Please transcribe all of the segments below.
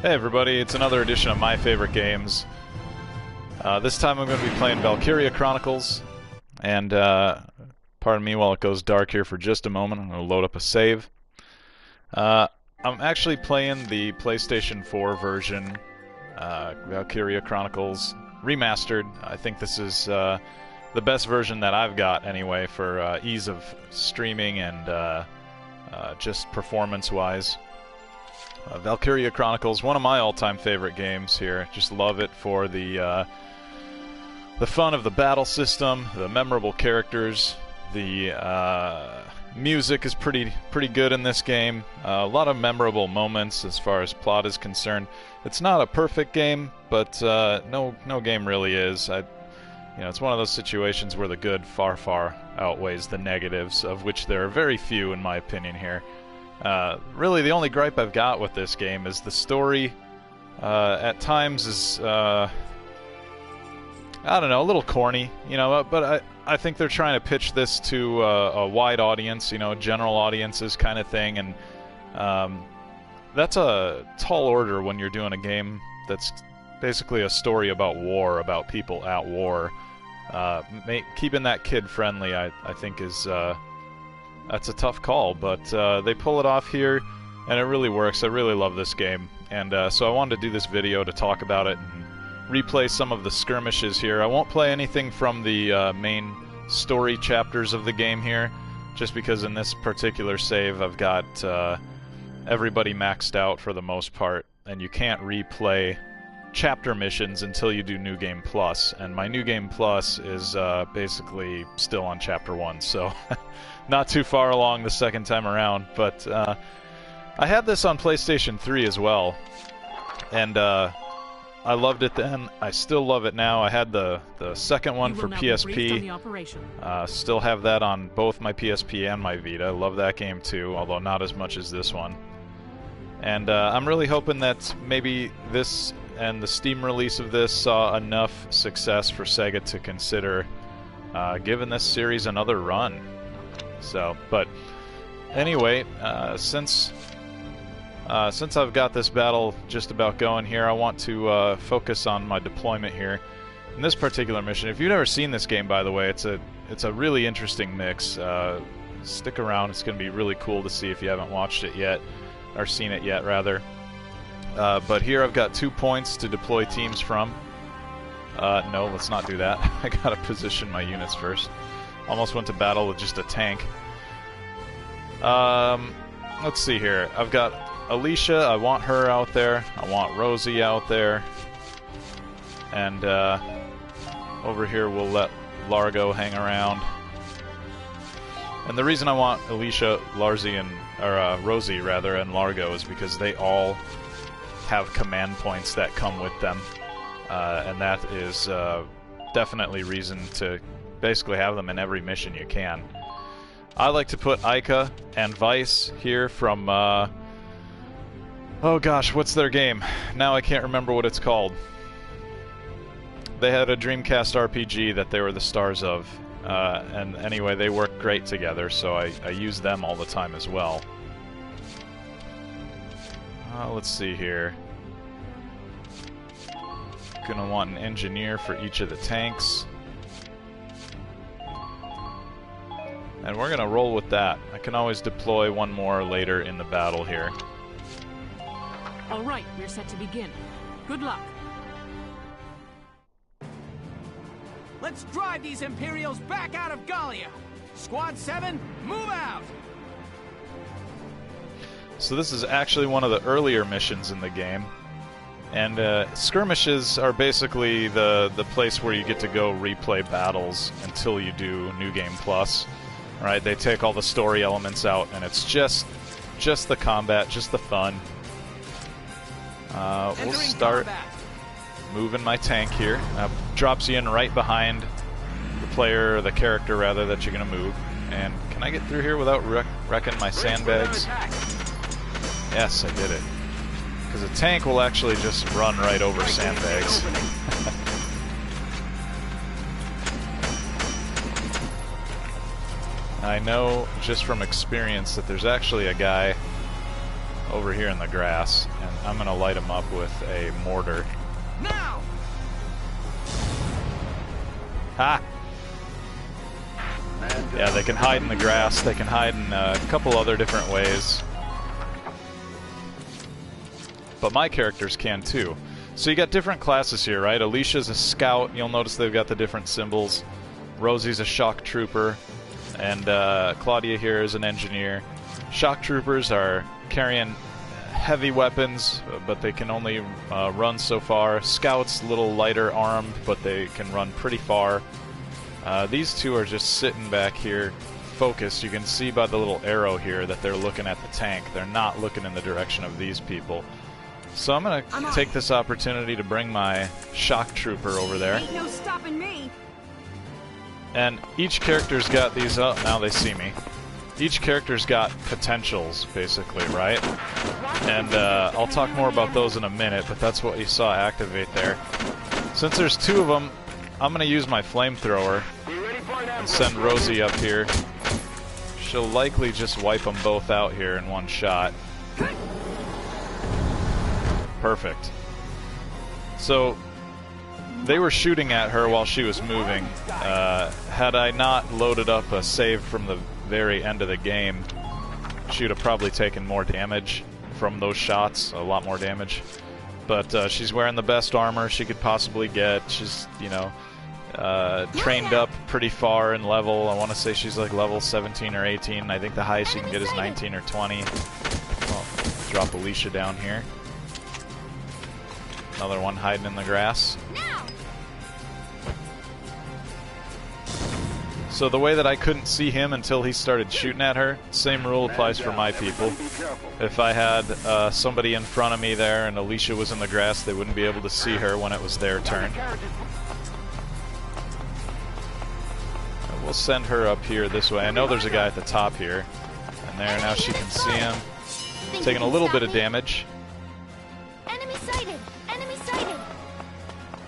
Hey everybody, it's another edition of My Favorite Games. This time I'm going to be playing Valkyria Chronicles, and pardon me while it goes dark here for just a moment. I'm going to load up a save. I'm actually playing the PlayStation 4 version, Valkyria Chronicles Remastered. I think this is the best version that I've got anyway for ease of streaming and just performance-wise. Valkyria Chronicles, one of my all-time favorite games here. Just love it for the fun of the battle system, the memorable characters, the music is pretty good in this game. A lot of memorable moments as far as plot is concerned. It's not a perfect game, but no game really is. It's one of those situations where the good far outweighs the negatives, of which there are very few in my opinion here. Really, the only gripe I've got with this game is the story. At times is, I don't know, a little corny, but I think they're trying to pitch this to a wide audience, general audiences kind of thing, and that's a tall order when you're doing a game that's basically a story about war, about people at war. Keeping that kid-friendly, I think, is... that's a tough call, but they pull it off here, and it really works. I really love this game, and so I wanted to do this video to talk about it and replay some of the skirmishes here. I won't play anything from the main story chapters of the game here, just because in this particular save I've got everybody maxed out for the most part, and you can't replay chapter missions until you do New Game Plus, and my New Game Plus is basically still on Chapter 1, so not too far along the second time around. But I had this on PlayStation 3 as well, and I loved it then. I still love it now. I had the second one for PSP. Still have that on both my PSP and my Vita. Love that game too, although not as much as this one. And I'm really hoping that maybe this and the Steam release of this saw enough success for Sega to consider giving this series another run. So, but anyway, since I've got this battle just about going here, I want to focus on my deployment here. In this particular mission, if you've never seen this game, by the way, it's a really interesting mix. Stick around; it's going to be really cool to see if you haven't watched it yet, or seen it yet, rather. But here I've got 2 points to deploy teams from. No, let's not do that. I gotta position my units first. Almost went to battle with just a tank. Let's see here. I've got Alicia. I want her out there. I want Rosie out there. And over here we'll let Largo hang around. And the reason I want Alicia, Rosie, rather, and Largo is because they all have command points that come with them, and that is definitely reason to basically have them in every mission you can. I like to put Ica and Vice here from oh gosh, what's their game? Now I can't remember what it's called. They had a Dreamcast RPG that they were the stars of, and anyway, they work great together, so I use them all the time as well. Let's see here. Gonna want an engineer for each of the tanks. And we're gonna roll with that. I can always deploy one more later in the battle here. Alright, we're set to begin. Good luck. Let's drive these Imperials back out of Gallia! Squad 7, move out! So this is actually one of the earlier missions in the game, and skirmishes are basically the place where you get to go replay battles until you do New Game Plus. Right? They take all the story elements out, and it's just the combat, just the fun. We'll start moving my tank here. Drops you in right behind the player, or the character rather, that you're gonna move. And can I get through here without wrecking my sandbags? Yes, I did it. Because a tank will actually just run right over sandbags. I know just from experience that there's actually a guy over here in the grass, and I'm gonna light them up with a mortar. Now! Ha! Yeah, they can hide in the grass. They can hide in a couple other different ways. But my characters can too. So you got different classes here, right? Alicia's a scout. You'll notice they've got the different symbols. Rosie's a shock trooper. And Claudia here is an engineer. Shock troopers are carrying heavy weapons, but they can only run so far. Scouts, a little lighter armed, but they can run pretty far. These two are just sitting back here, focused. You can see by the little arrow here that they're looking at the tank. They're not looking in the direction of these people. So I'm going to take this opportunity to bring my shock trooper over there. Ain't no stopping me. And each character's got these... Oh, now they see me. Each character's got potentials, basically, right? And I'll talk more about those in a minute, but that's what you saw activate there. Since there's two of them, I'm going to use my flamethrower and send Rosie up here. She'll likely just wipe them both out here in one shot. Perfect. So, they were shooting at her while she was moving. Had I not loaded up a save from the very end of the game, she would have probably taken more damage from those shots, a lot more damage. But she's wearing the best armor she could possibly get. She's, you know, trained up pretty far in level. I want to say she's like level 17 or 18. I think the highest you can get is 19 or 20. Well, drop Alicia down here. Another one hiding in the grass. So the way that I couldn't see him until he started shooting at her, same rule applies for my people. If I had somebody in front of me there and Alicia was in the grass, they wouldn't be able to see her when it was their turn. We'll send her up here this way. I know there's a guy at the top here. And there, now she can see him. Taking a little bit of damage. Enemy sighted! Enemy sighted!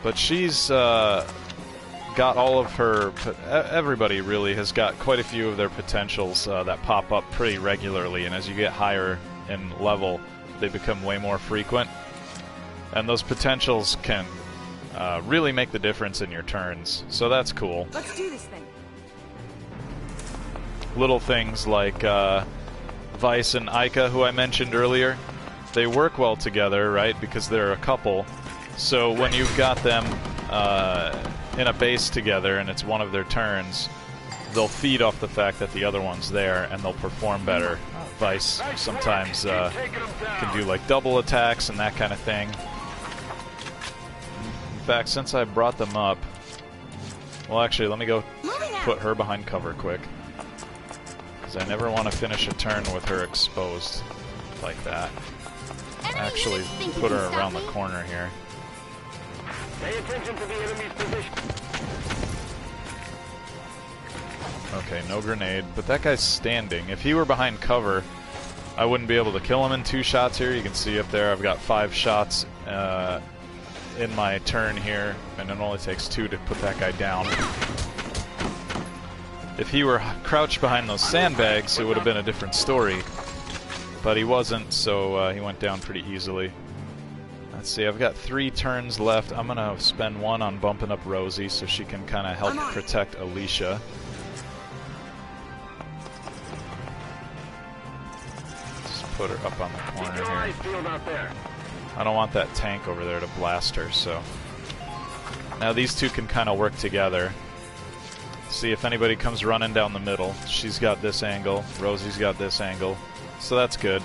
But she's got all of her... Everybody really has got quite a few of their potentials that pop up pretty regularly, and as you get higher in level, they become way more frequent. And those potentials can really make the difference in your turns, so that's cool. Let's do this thing. Little things like Vice and Ica, who I mentioned earlier, they work well together, right, because they're a couple. So when you've got them in a base together and it's one of their turns, they'll feed off the fact that the other one's there and they'll perform better. Vice sometimes can do like double attacks and that kind of thing. In fact, since I brought them up, well actually let me go put her behind cover quick, because I never want to finish a turn with her exposed like that. Actually put her around the corner here. Pay attention to the enemy's position. Okay, no grenade, but that guy's standing. If he were behind cover, I wouldn't be able to kill him in 2 shots here. You can see up there I've got 5 shots in my turn here, and it only takes 2 to put that guy down. If he were crouched behind those sandbags, it would have been a different story. But he wasn't, so he went down pretty easily. Let's see, I've got 3 turns left. I'm going to spend 1 on bumping up Rosie so she can kind of help protect Alicia. Just put her up on the corner here. I don't want that tank over there to blast her, so... Now these two can kind of work together. See if anybody comes running down the middle. She's got this angle, Rosie's got this angle. So that's good.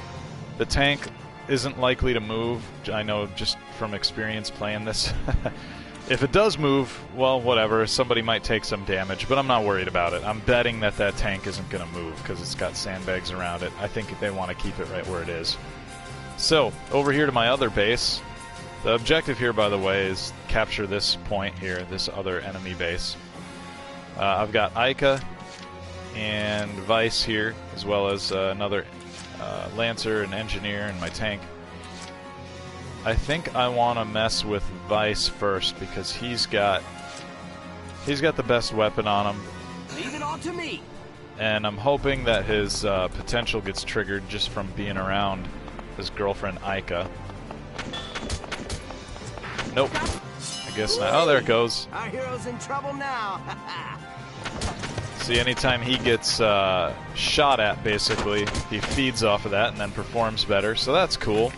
The tank isn't likely to move, I know just from experience playing this. If it does move, well, whatever, somebody might take some damage, but I'm not worried about it. I'm betting that that tank isn't going to move because it's got sandbags around it. I think they want to keep it right where it is. So, over here to my other base. The objective here, by the way, is capture this point here, this other enemy base. I've got Ica and Vice here, as well as another Lancer and Engineer and my tank. I think I want to mess with Vice first because he's got the best weapon on him. Leave it all to me. And I'm hoping that his potential gets triggered just from being around his girlfriend Aika. Nope. I guess not. Oh, there it goes. Our hero's in trouble now. See, anytime he gets shot at, basically, he feeds off of that and then performs better, so that's cool.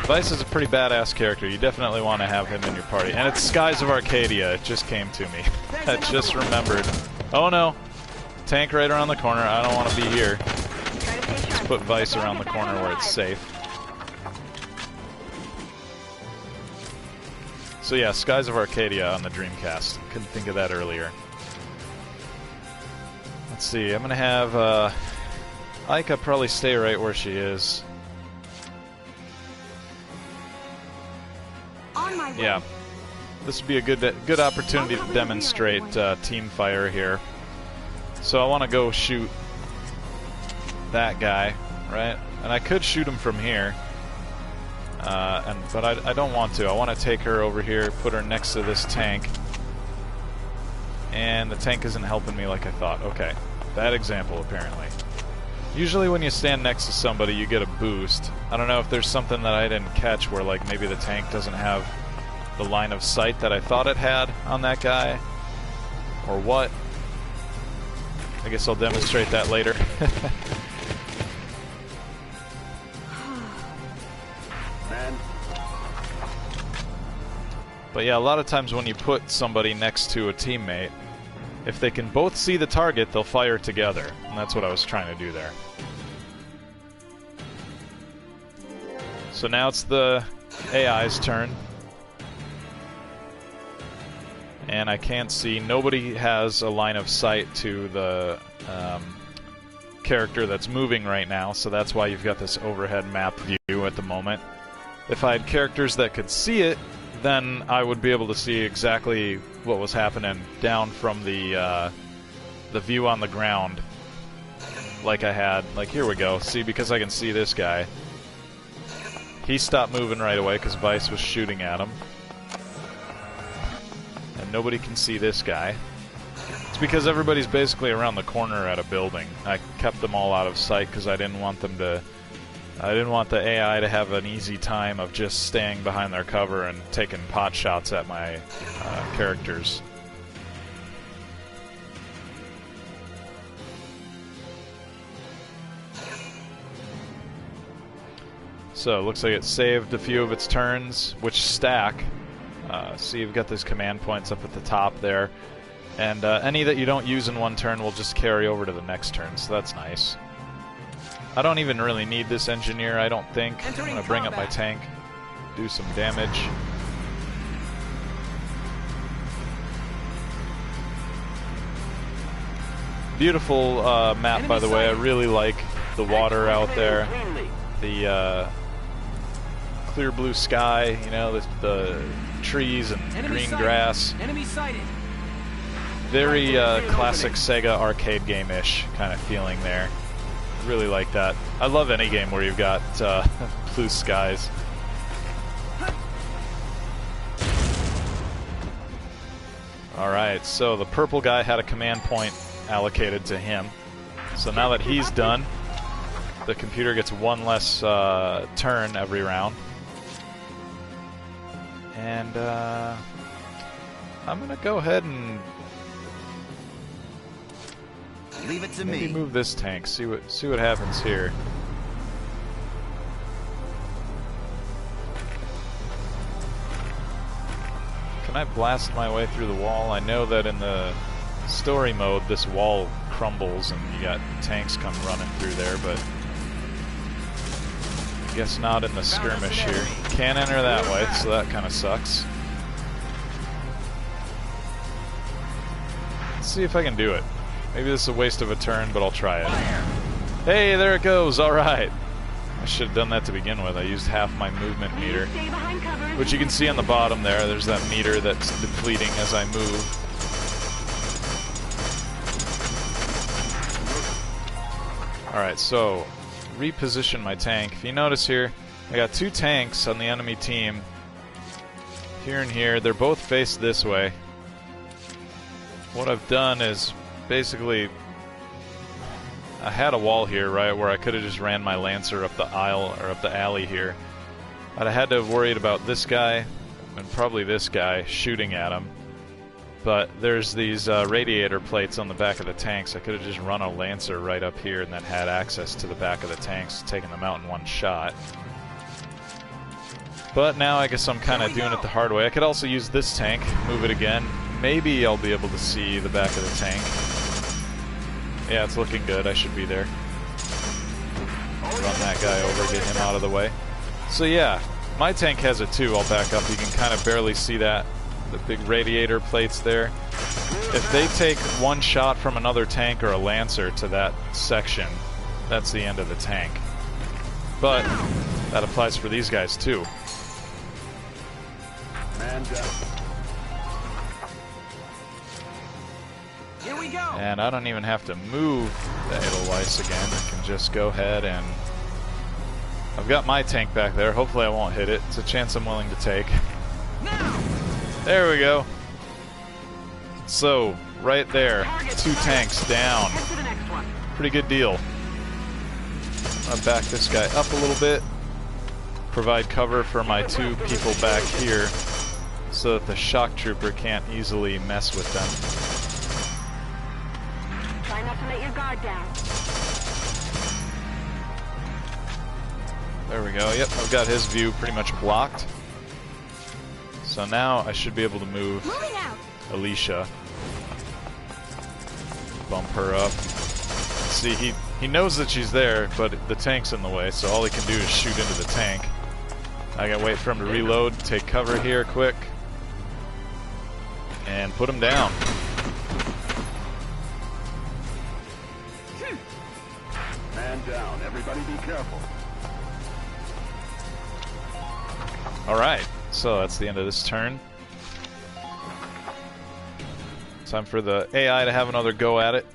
Vice is a pretty badass character. You definitely want to have him in your party. And it's Skies of Arcadia. It just came to me. I just remembered. Oh no. Tank right around the corner. I don't want to be here. Let's put Vice around the corner where it's safe. So yeah, Skies of Arcadia on the Dreamcast. Couldn't think of that earlier. Let's see. I'm going to have Aika probably stay right where she is. Yeah, this would be a good opportunity to demonstrate team fire here. So I want to go shoot that guy, right? And I could shoot him from here, but I don't want to. I want to take her over here, put her next to this tank, and the tank isn't helping me like I thought. Okay, bad example apparently. Usually when you stand next to somebody, you get a boost. I don't know if there's something that I didn't catch where like maybe the tank doesn't have the line of sight that I thought it had on that guy, or what. I guess I'll demonstrate that later. But yeah, a lot of times when you put somebody next to a teammate, if they can both see the target, they'll fire together, and that's what I was trying to do there. So now it's the AI's turn. And I can't see, nobody has a line of sight to the character that's moving right now, so that's why you've got this overhead map view at the moment. If I had characters that could see it, then I would be able to see exactly what was happening down from the view on the ground, like I had. Like, here we go. See, because I can see this guy. He stopped moving right away because Vice was shooting at him. And nobody can see this guy. It's because everybody's basically around the corner at a building. I kept them all out of sight because I didn't want them to... I didn't want the AI to have an easy time of just staying behind their cover and taking pot shots at my characters. So it looks like it saved a few of its turns, which stack. See, you've got those command points up at the top there. And any that you don't use in one turn will just carry over to the next turn, so that's nice. I don't even really need this engineer, I don't think. I'm going to bring up my tank, do some damage. Beautiful map, by the way. I really like the water out there. The clear blue sky, you know, the trees and green grass. Very classic Sega arcade game-ish kind of feeling there. Really like that. I love any game where you've got blue skies. Alright, so the purple guy had a command point allocated to him. So now that he's done, the computer gets one less turn every round. And I'm going to go ahead and leave it to maybe me. Move this tank. See what happens here. Can I blast my way through the wall? I know that in the story mode, this wall crumbles and you got tanks come running through there, but I guess not in the skirmish here. Can't enter that way, so that kind of sucks. Let's see if I can do it. Maybe this is a waste of a turn, but I'll try it. Hey, there it goes. All right. I should have done that to begin with. I used half my movement meter. Which you can see on the bottom there. There's that meter that's depleting as I move. Alright, so reposition my tank. If you notice here, I got two tanks on the enemy team. Here and here. They're both faced this way. What I've done is basically I had a wall here, right, where I could have just ran my Lancer up the aisle, or up the alley here. But I had to have worried about this guy, and probably this guy, shooting at him. But there's these radiator plates on the back of the tanks. I could have just run a Lancer right up here and then had access to the back of the tanks, taking them out in one shot. But now I guess I'm kind of doing it the hard way. I could also use this tank, move it again. Maybe I'll be able to see the back of the tank. Yeah, it's looking good. I should be there. Run that guy over, get him out of the way. So yeah, my tank has it too. I'll back up. You can kind of barely see that. The big radiator plates there. If they take one shot from another tank or a Lancer to that section, that's the end of the tank. But that applies for these guys too. Man down. Here we go. And I don't even have to move the Edelweiss again. I can just go ahead and... I've got my tank back there. Hopefully I won't hit it. It's a chance I'm willing to take. Now. There we go. So, right there, 2 tanks down. Head to the next one. Pretty good deal. I'll back this guy up a little bit. Provide cover for my 2 people back here so that the shock trooper can't easily mess with them. Try not to let your guard down. There we go. Yep, I've got his view pretty much blocked. So now I should be able to move Moving out. Alicia. Bump her up. See, he knows that she's there, but the tank's in the way, so all he can do is shoot into the tank. I gotta wait for him to reload, take cover here quick, and put him down. Man down. Everybody be careful. Alright, so that's the end of this turn. Time for the AI to have another go at it.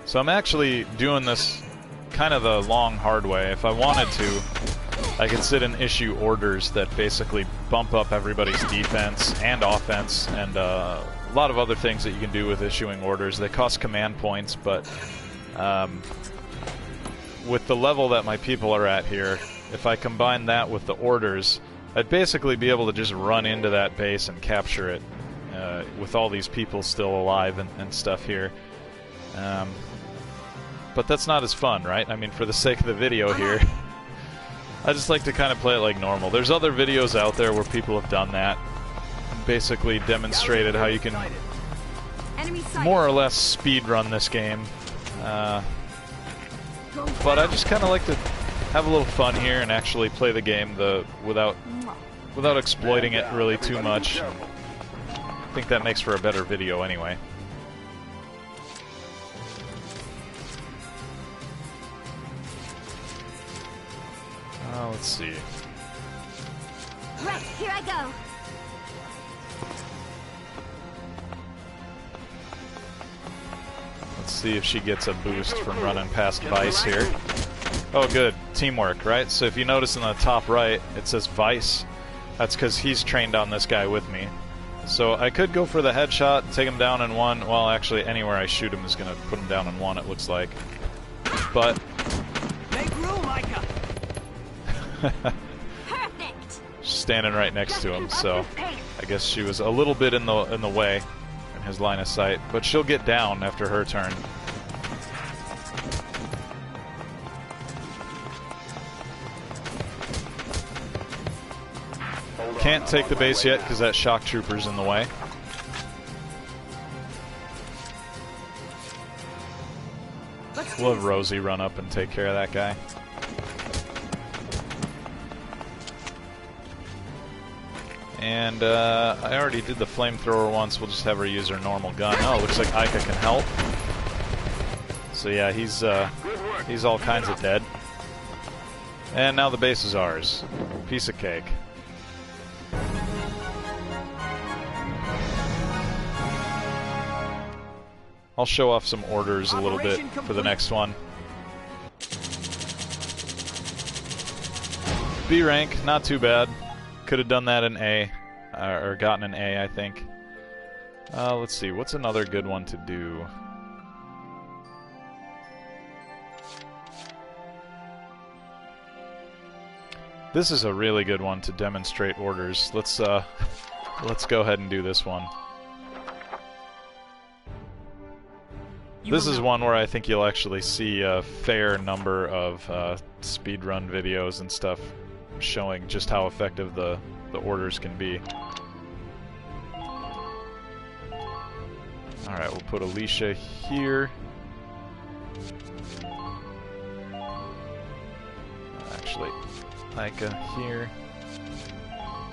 So I'm actually doing this kind of the long, hard way. If I wanted to, I could sit and issue orders that basically bump up everybody's defense and offense, and a lot of other things that you can do with issuing orders. They cost command points, but with the level that my people are at here, if I combine that with the orders, I'd basically be able to just run into that base and capture it with all these people still alive and stuff here. But that's not as fun, right? I mean, for the sake of the video here, I just like to kind of play it like normal. There's other videos out there where people have done that, and basically demonstrated how you can Enemy sighted. more or less speed run this game. But I just kind of like to have a little fun here and actually play the game without exploiting it really too much. I think that makes for a better video anyway. Let's see. Right, here I go. Let's see if she gets a boost from running past Vice here. Oh, good. Teamwork, right? So if you notice in the top right, it says Vice. That's because he's trained on this guy with me. So I could go for the headshot, take him down in one. Well, actually, anywhere I shoot him is going to put him down in one, it looks like. But... Make room, Micah. Perfect. She's standing right next to him, so I guess she was a little bit in the way in his line of sight. But she'll get down after her turn. Can't take the base yet because that shock trooper's in the way. We'll have Rosie run up and take care of that guy. And I already did the flamethrower once. We'll just have her use her normal gun. Oh, looks like Ica can help. So yeah, he's all kinds of dead. And now the base is ours. Piece of cake. I'll show off some orders a little bit for the next one. B rank, not too bad. Could have done that in A, or gotten an A, I think. Let's see, what's another good one to do? This is a really good one to demonstrate orders. Let's go ahead and do this one. This is one where I think you'll actually see a fair number of speedrun videos and stuff showing just how effective the orders can be. Alright, we'll put Alicia here. Actually, Micah here.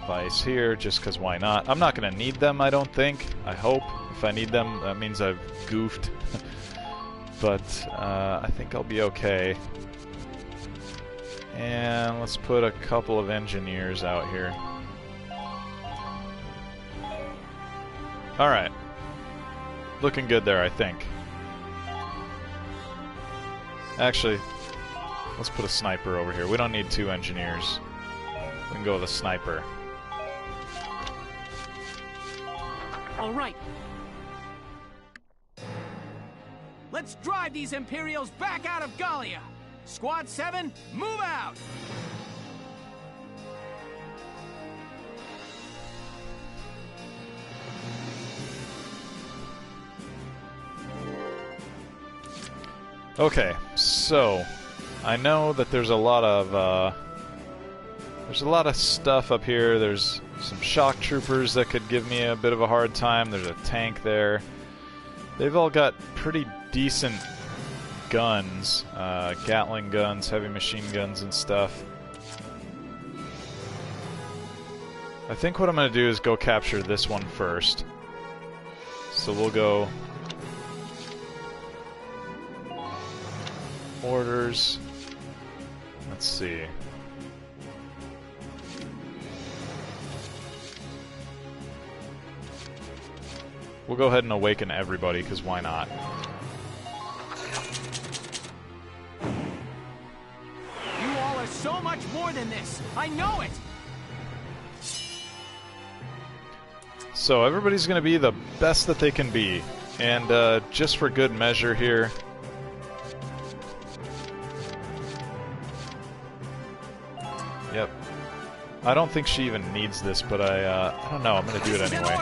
Vice here, just because why not? I'm not going to need them, I don't think. I hope. If I need them, that means I've goofed. But I think I'll be okay. And let's put a couple of engineers out here. Alright. Looking good there, I think. Actually, let's put a sniper over here. We don't need 2 engineers. We can go with a sniper. All right. Let's drive these Imperials back out of Gallia. Squad 7, move out! Okay, so I know that there's a lot of stuff up here. There's some shock troopers that could give me a bit of a hard time. There's a tank there. They've all got pretty decent guns, Gatling guns, heavy machine guns and stuff. I think what I'm going to do is go capture this one first. So we'll go orders. Let's see. We'll go ahead and awaken everybody, because why not? You all are so much more than this. I know it. So everybody's going to be the best that they can be. And just for good measure here, yep. I don't think she even needs this, but I don't know. I'm going to do it anyway.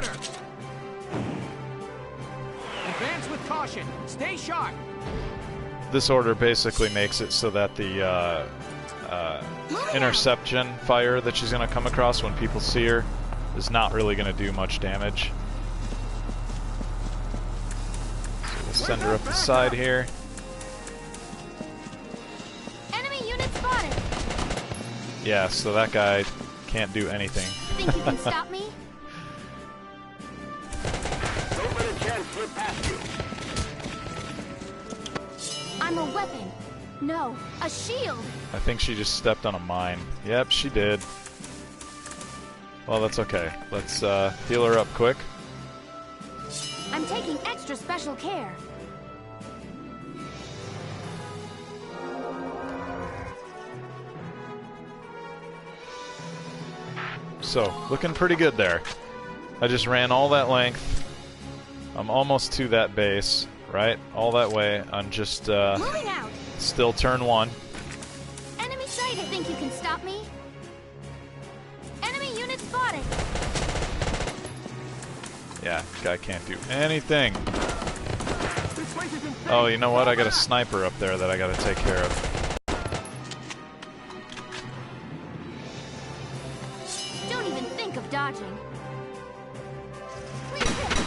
Advance with caution. Stay sharp. This order basically makes it so that the interception fire that she's going to come across when people see her is not really going to do much damage. So we'll send her up the side here. Enemy unit spotted. Yeah, so that guy can't do anything. Think you can stop me? Don't let a chance slip past you. I'm a weapon. No, a shield. I think she just stepped on a mine. Yep, she did. Well, that's okay. Let's heal her up quick. I'm taking extra special care. So, looking pretty good there. I just ran all that length. I'm almost to that base, right? All that way. I'm just Moving out. still turn 1. Enemy sighted. Think you can stop me? Enemy unit spotted. Yeah, guy can't do anything. This place is insane. Oh, you know what? I got a sniper up there that I gotta take care of. Don't even think of dodging. Please hit.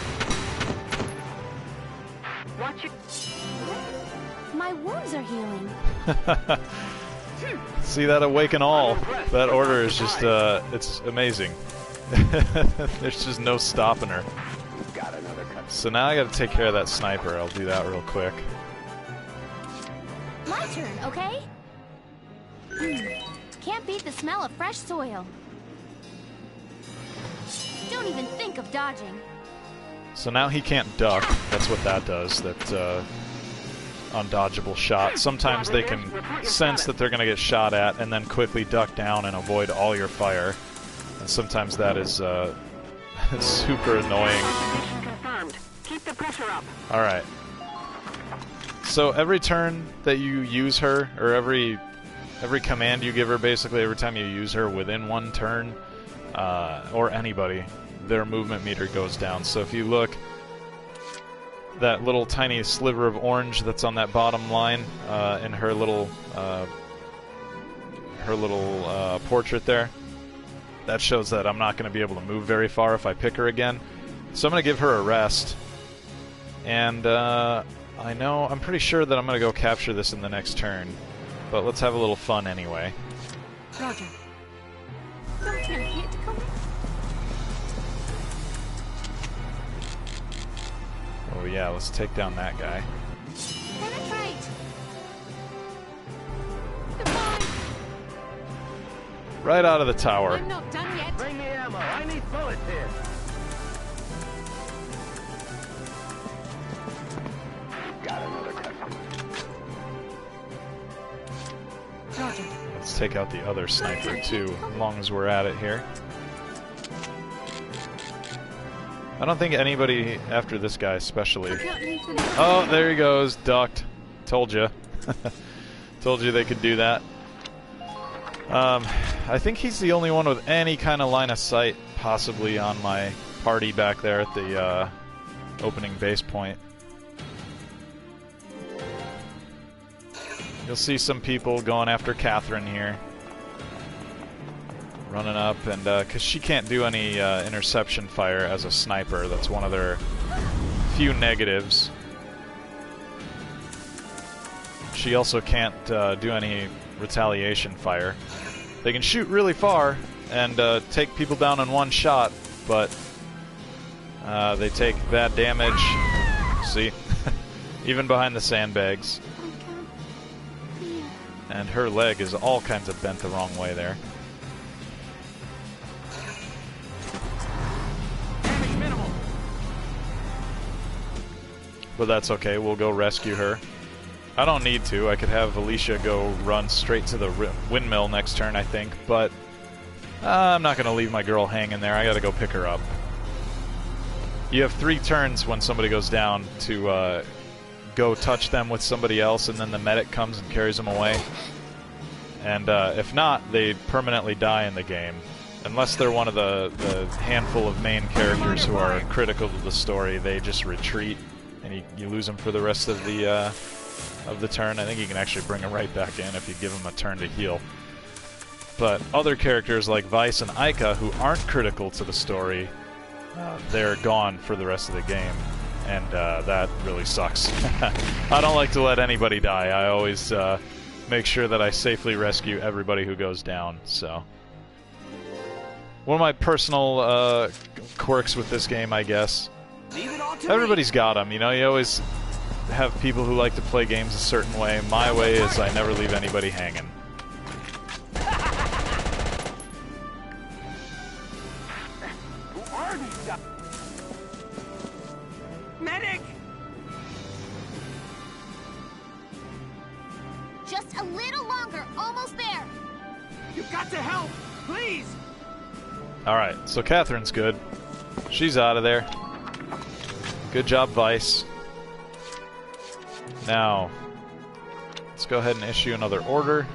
Watch it. My wounds are healing. See that awaken all? That order is just, it's amazing. There's just no stopping her. Got another cut. So now I gotta take care of that sniper. I'll do that real quick. My turn, okay? Can't beat the smell of fresh soil. Don't even think of dodging. So now he can't duck. That's what that does. That undodgeable shot. Sometimes they can sense that they're gonna get shot at and then quickly duck down and avoid all your fire. And sometimes that is super annoying. Mission confirmed. Pressure up. Alright. So every turn that you use her, or every command you give her, basically every time you use her within one turn, or anybody, their movement meter goes down. So if you look, that little tiny sliver of orange that's on that bottom line in her little portrait there, that shows that I'm not going to be able to move very far if I pick her again. So I'm going to give her a rest. And I'm pretty sure that I'm going to go capture this in the next turn. But let's have a little fun anyway. Roger. Don't tell it to come in. Oh yeah, let's take down that guy. Penetrate. Goodbye. Right out of the tower. I'm not done yet. Bring me ammo. I need bullets here. Got another customer. Roger. Let's take out the other sniper too, as long as we're at it here. I don't think anybody after this guy especially. I can't leave for now. Oh, there he goes, ducked. Told you. Told you they could do that. I think he's the only one with any kind of line of sight possibly on my party back there at the opening base point. You'll see some people going after Catherine here. Running up, and because she can't do any interception fire as a sniper, that's one of their few negatives. She also can't do any retaliation fire. They can shoot really far and take people down in one shot, but they take bad damage. See? Even behind the sandbags. And her leg is all kinds of bent the wrong way there. Damage minimal. But that's okay, we'll go rescue her. I don't need to, I could have Alicia go run straight to the windmill next turn, I think, but I'm not going to leave my girl hanging there, I gotta go pick her up. You have 3 turns when somebody goes down to go touch them with somebody else, and then the medic comes and carries them away. And if not, they permanently die in the game. Unless they're one of the handful of main characters who are critical to the story, they just retreat, and you lose them for the rest of the turn. I think you can actually bring them right back in if you give them a turn to heal. But other characters like Vice and Ica, who aren't critical to the story, they're gone for the rest of the game. And that really sucks. I don't like to let anybody die. I always make sure that I safely rescue everybody who goes down. So, one of my personal quirks with this game, I guess. Leave it all to Everybody's got them, you know. You always have people who like to play games a certain way. My way is I never leave anybody hanging. Who are these guys? Medic! Just a little longer. Almost there. You've got to help! Please! Alright, so Catherine's good. She's out of there. Good job, Vice. Now, let's go ahead and issue another order.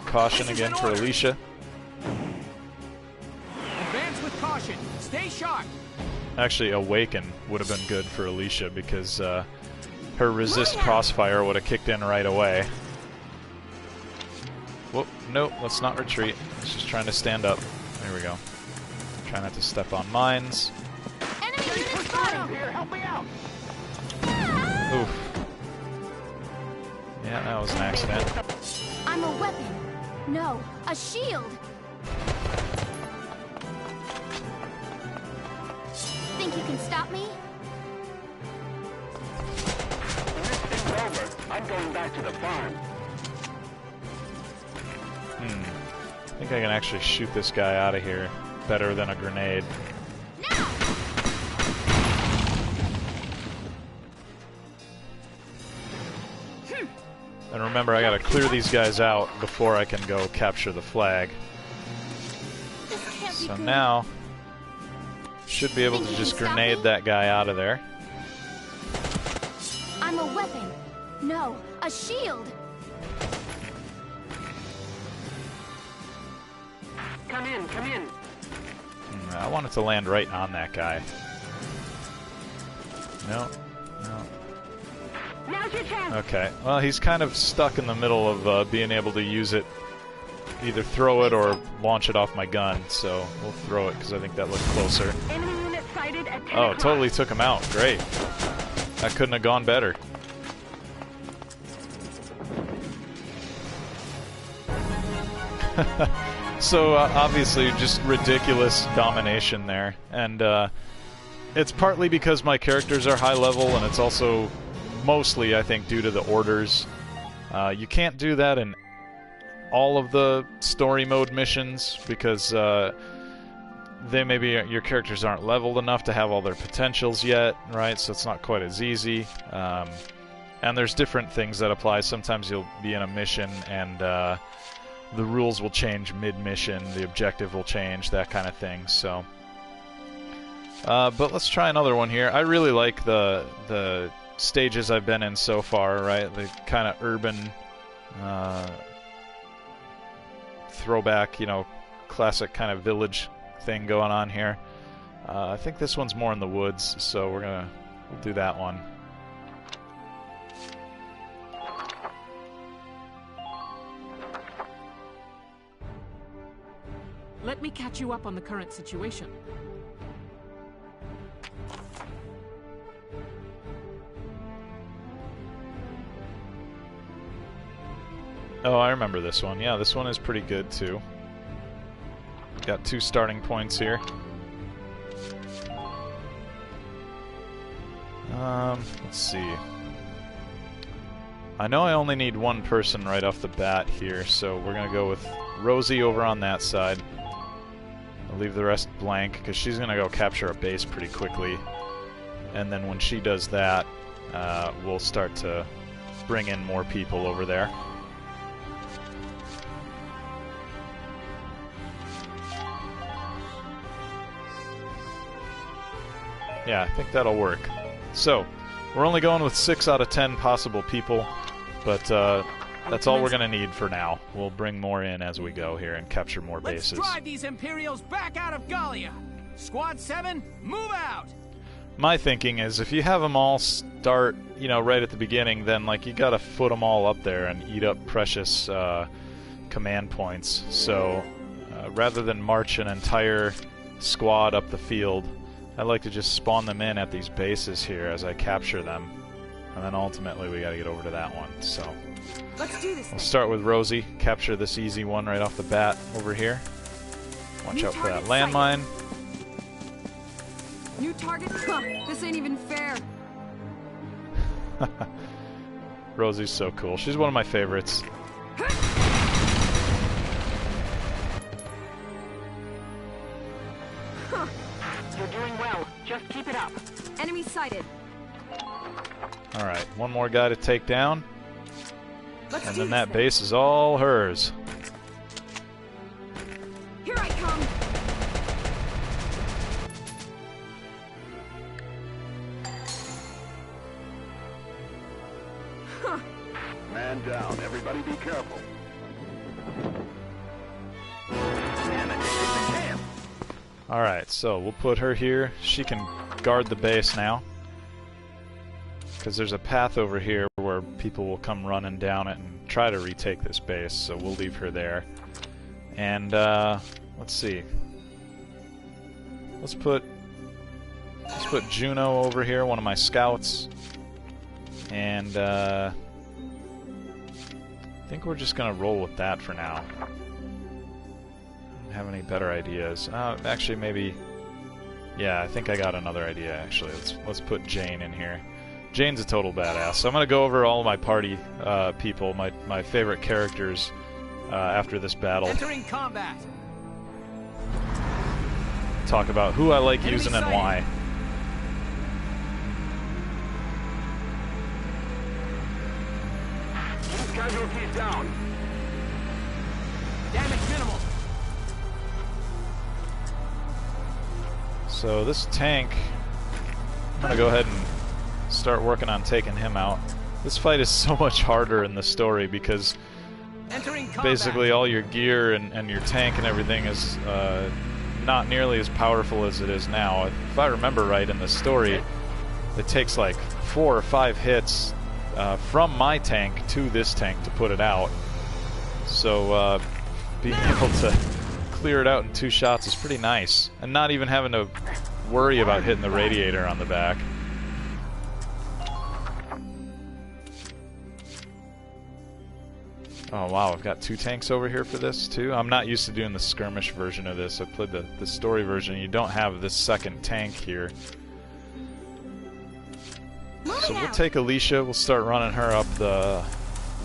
Caution again for Alicia. Advance with caution. Stay sharp. Actually, Awaken would have been good for Alicia because her resist crossfire would have kicked in right away. Whoop, nope, let's not retreat. Let's just trying to stand up. There we go. Try not to step on mines. Enemy unit spotted. Here, help me out. Oof. Yeah, that was an accident. I'm a weapon. No, a shield. Think you can stop me? When this thing's over, I'm going back to the farm. I think I can actually shoot this guy out of here better than a grenade. Now! And remember, I gotta clear these guys out before I can go capture the flag. This can't be So good. now, Should be able Think to you just can stop grenade me? that guy out of there. I'm a weapon. No, a shield. Come in, come in. I want it to land right on that guy. No. No. Now's your chance. Okay. Well, he's kind of stuck in the middle of being able to use it. Either throw it or launch it off my gun. So we'll throw it because I think that looks closer. Enemy unit sighted at 10 Oh, o'clock. totally took him out. Great. That couldn't have gone better. So obviously just ridiculous domination there, and it's partly because my characters are high level, and it's also mostly, I think, due to the orders. You can't do that in all of the story mode missions because they maybe your characters aren't leveled enough to have all their potentials yet, right? So it's not quite as easy. And there's different things that apply. Sometimes you'll be in a mission and the rules will change mid-mission, the objective will change, that kind of thing. So, but let's try another one here. I really like the stages I've been in so far, right? The kind of urban throwback, you know, classic kind of village thing going on here. I think this one's more in the woods, so we'll do that one. Let me catch you up on the current situation. Oh, I remember this one. Yeah, this one is pretty good too. Got 2 starting points here. Let's see. I know I only need 1 person right off the bat here, so we're gonna go with Rosie over on that side. I'll leave the rest blank because she's gonna go capture a base pretty quickly, and then when she does that, we'll start to bring in more people over there. Yeah, I think that'll work. So, we're only going with 6 out of 10 possible people, but that's all we're going to need for now. We'll bring more in as we go here and capture more bases. Let's drive these Imperials back out of Gallia. Squad 7, move out! My thinking is if you have them all start, you know, right at the beginning, then like you got to foot them all up there and eat up precious command points. So, rather than march an entire squad up the field, I like to just spawn them in at these bases here as I capture them, and then ultimately we got to get over to that one. So Let's do this. we'll start with Rosie, capture this easy one right off the bat over here. Watch out for that landmine. New target? Huh, this ain't even fair. Rosie's so cool. She's one of my favorites. You're doing well. Just keep it up. Enemy sighted. Alright, one more guy to take down, Let's and do then this that thing. base is all hers. Here I come. Man down. Everybody be careful. Alright, so we'll put her here. She can guard the base now, because there's a path over here where people will come running down it and try to retake this base, so we'll leave her there. And let's see. Let's put Juno over here, one of my scouts. And I think we're just gonna roll with that for now. Don't have any better ideas. Actually, maybe. Yeah, I think I got another idea. Actually, let's put Jane in here. Jane's a total badass. So I'm gonna go over all of my party people, my favorite characters after this battle. Entering combat. Talk about who I like Enemy using and sighted. why. Keep casualties down. Damage minimal. So this tank, I'm gonna go ahead and start working on taking him out. This fight is so much harder in the story because basically all your gear and your tank and everything is not nearly as powerful as it is now. If I remember right in the story, it takes like 4 or 5 hits from my tank to this tank to put it out. So being able to clear it out in 2 shots is pretty nice, and not even having to worry about hitting the radiator on the back. Oh wow, I've got 2 tanks over here for this too. I'm not used to doing the skirmish version of this. I played the story version. You don't have this second tank here. So we'll take Alicia, we'll start running her up the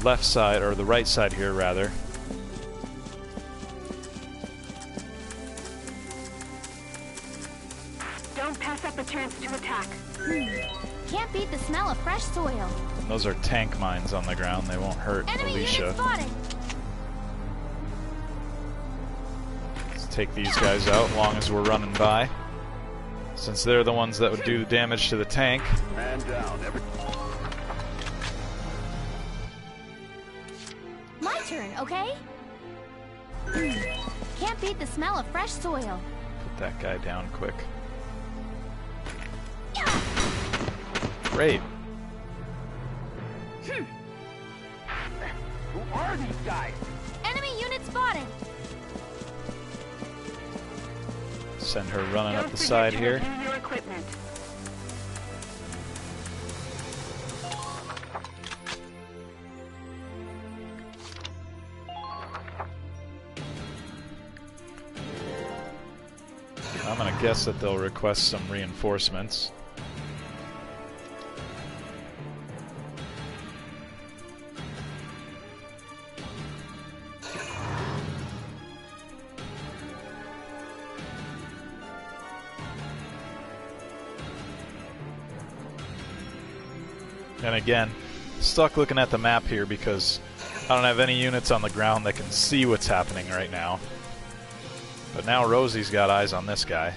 left side, or the right side here rather. Don't pass up a chance to attack. Can't beat the smell of fresh soil. And those are tank mines on the ground, they won't hurt Enemy Alicia. unit spotted. Let's take these guys out as long as we're running by, since they're the ones that would do the damage to the tank. Man down, My turn, okay? Can't beat the smell of fresh soil. Put that guy down quick. Great. Who are these guys? Enemy unit spotted. Send her running up Don't the forget side to here. review your equipment. I'm gonna guess that they'll request some reinforcements. And again, stuck looking at the map here because I don't have any units on the ground that can see what's happening right now. But now Rosie's got eyes on this guy.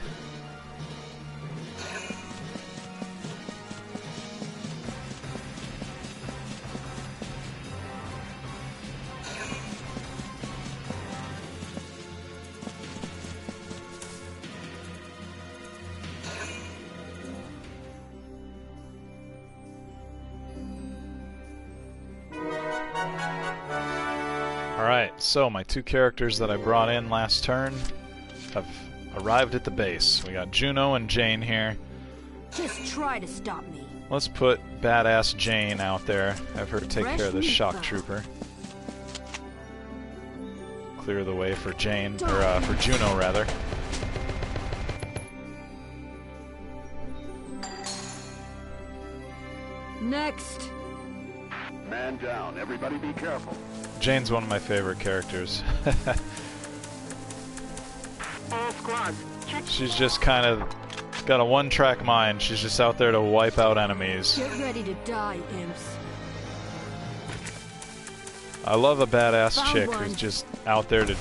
Alright, so my 2 characters that I brought in last turn have arrived at the base. We got Juno and Jane here. Just try to stop me. Let's put badass Jane out there. Have her take Fresh care of the meat shock pie. trooper. Clear the way for Jane, or for Juno rather. Next. Man down, everybody be careful. Jane's one of my favorite characters. All squads, check. She's just kind of got a one-track mind. She's just out there to wipe out enemies. Get ready to die, imps. I love a badass Found chick one. who's just out there to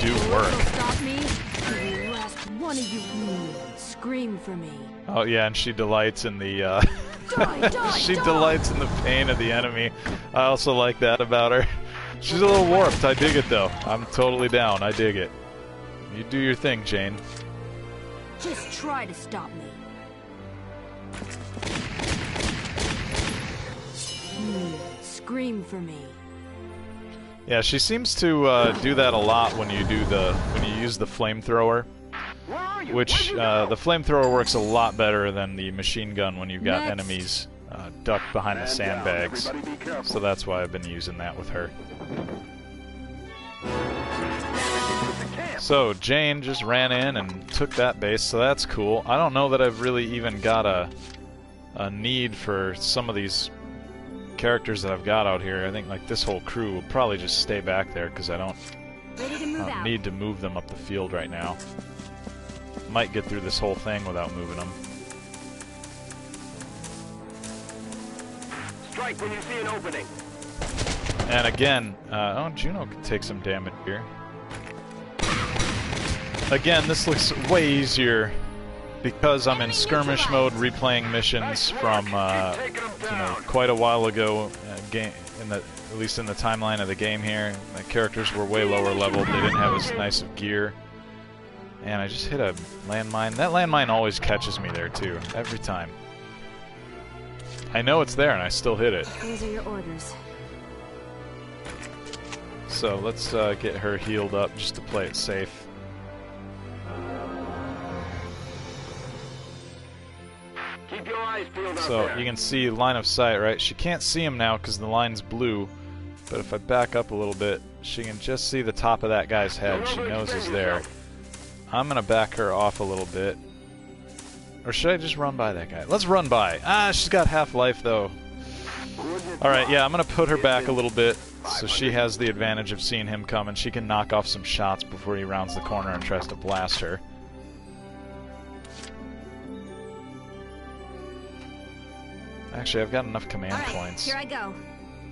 do Will work. stop me? The last one of you scream for me. Oh yeah, and she delights in the Die, die, she die! delights in the pain of the enemy. I also like that about her. She's a little warped. I dig it though. I'm totally down. I dig it. You do your thing, Jane. Just try to stop me. Scream for me. Yeah, she seems to do that a lot when you use the flamethrower. Where are you? Which the flamethrower works a lot better than the machine gun when you've got Next. enemies ducked behind the Man down, sandbags. everybody be careful. So that's why I've been using that with her. So Jane just ran in and took that base, so that's cool. I don't know that I've really even got a need for some of these characters that I've got out here. I think like this whole crew will probably just stay back there because I don't Ready to move out. need to move them up the field right now. Might get through this whole thing without moving them. Strike when you see an opening. And again, oh, Juno could take some damage here. Again, this looks way easier because I'm in skirmish mode, replaying missions from you know, quite a while ago, at least in the timeline of the game here. My characters were way lower level. They didn't have as nice of gear. And I just hit a landmine. That landmine always catches me there too, every time. I know it's there and I still hit it. Those are your orders. So let's get her healed up just to play it safe. Keep your eyes peeled out So there. you can see line of sight, right? She can't see him now because the line's blue. But if I back up a little bit, she can just see the top of that guy's head. She knows he's there. I'm gonna back her off a little bit. Or should I just run by that guy? Let's run by. Ah, she's got half life though. Alright, yeah, I'm gonna put her back a little bit so she has the advantage of seeing him come and she can knock off some shots before he rounds the corner and tries to blast her. Actually, I've got enough command points. Here I go.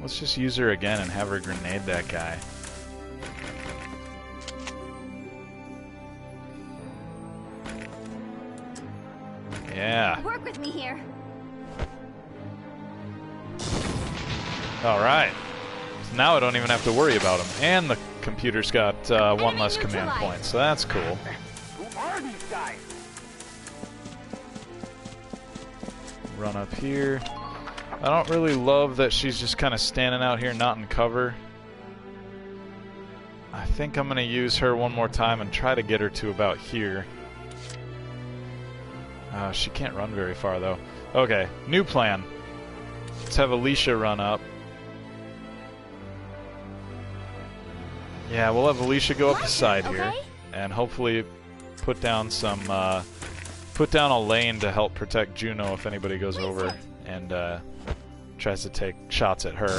Let's just use her again and have her grenade that guy. Yeah. Work with me here. Alright. So now I don't even have to worry about him. And the computer's got one less command point, so that's cool. Who are these guys? Run up here. I don't really love that she's just kind of standing out here not in cover. I think I'm going to use her one more time and try to get her to about here. She can't run very far though. Okay, new plan. Let's have Alicia run up. Yeah, we'll have Alicia go up the side here, and hopefully put down some, put down a lane to help protect Juno if anybody goes over and tries to take shots at her.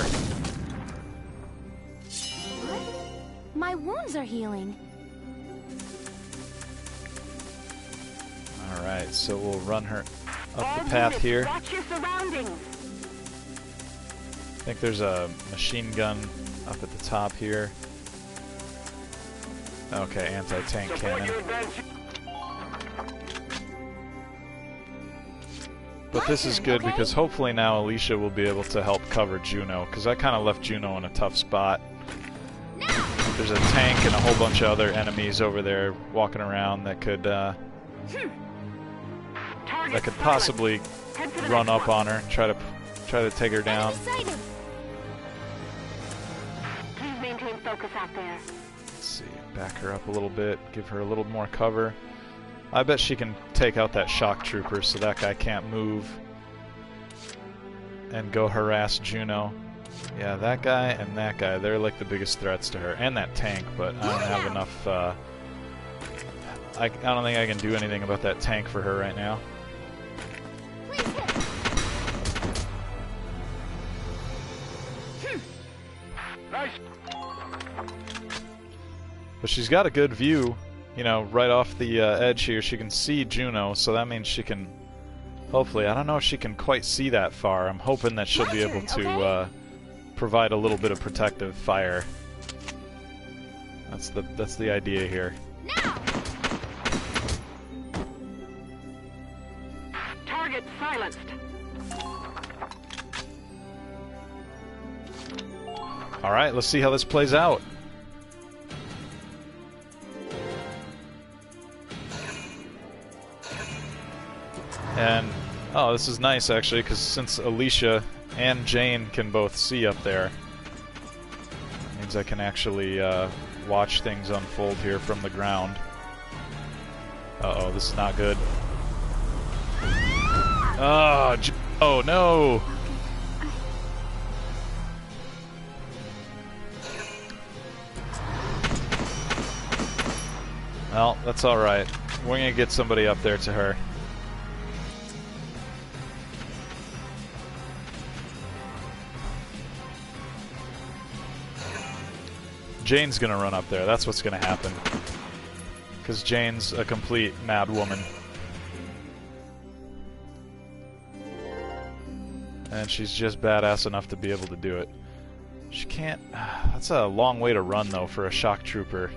What? My wounds are healing. Alright, so we'll run her up the path here. Watch your surroundings. I think there's a machine gun up at the top here. Okay, anti-tank cannon. But this is good because hopefully now Alicia will be able to help cover Juno, because I kind of left Juno in a tough spot. There's a tank and a whole bunch of other enemies over there walking around that could possibly run up on her and try to take her down. Please maintain focus out there. Let's see, back her up a little bit, give her a little more cover. I bet she can take out that shock trooper so that guy can't move and go harass Juno. Yeah, that guy and that guy, they're like the biggest threats to her. And that tank, but I don't have enough, I don't think I can do anything about that tank for her right now. Nice. But she's got a good view, you know, right off the edge here. She can see Juno, so that means she can, hopefully, I don't know if she can quite see that far. I'm hoping that she'll be able to provide a little bit of protective fire. That's the idea here. Now! Target silenced. Alright, let's see how this plays out. And, oh, this is nice actually, because since Alicia and Jane can both see up there, it means I can actually watch things unfold here from the ground. Uh-oh, this is not good. Oh, no! Well, that's alright. We're gonna get somebody up there to her. Jane's gonna run up there. That's what's gonna happen. Because Jane's a complete mad woman. And she's just badass enough to be able to do it. She can't... That's a long way to run, though, for a shock trooper.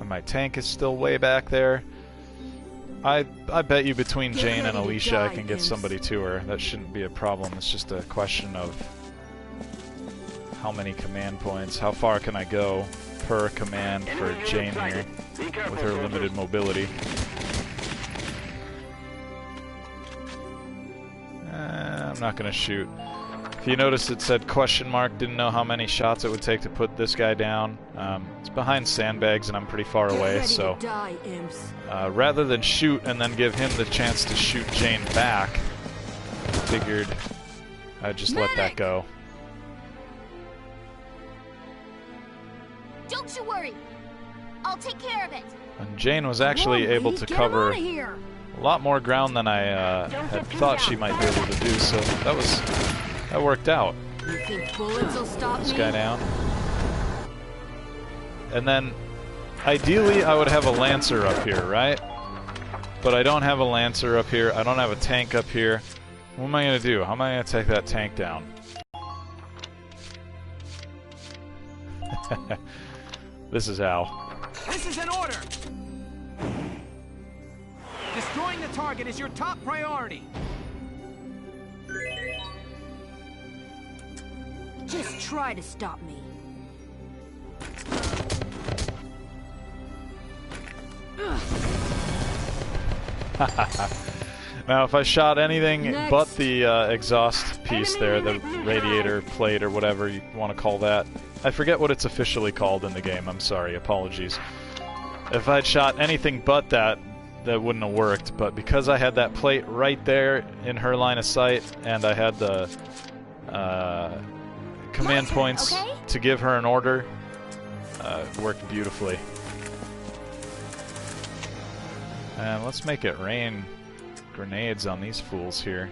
And my tank is still way back there. I bet you between Get Jane and ready to Alicia I die, can get imps. somebody to her. That shouldn't be a problem. It's just a question of how many command points. How far can I go per command for Jane here with her limited mobility? I'm not gonna shoot. If you notice, it said question mark. Didn't know how many shots it would take to put this guy down. It's behind sandbags and I'm pretty far Get away, ready so to die, imps. rather than shoot and then give him the chance to shoot Jane back, figured I'd just let that go. Don't you worry. I'll take care of it. And Jane was actually Come on, able lady, to get 'em cover outta here. a lot more ground than I had thought she might be able to do, so that worked out. You think bullets will stop This me? guy down. And then, ideally, I would have a Lancer up here, right? But I don't have a Lancer up here. I don't have a tank up here. What am I going to do? How am I going to take that tank down? This is how. This is an order! Destroying the target is your top priority. Just try to stop me. Now, if I shot anything Next. but the exhaust piece there, the radiator plate or whatever you want to call that, I forget what it's officially called in the game, I'm sorry, apologies. If I'd shot anything but that, that wouldn't have worked, but because I had that plate right there in her line of sight, and I had the command Lancer, points okay? to give her an order, it worked beautifully. And let's make it rain grenades on these fools here.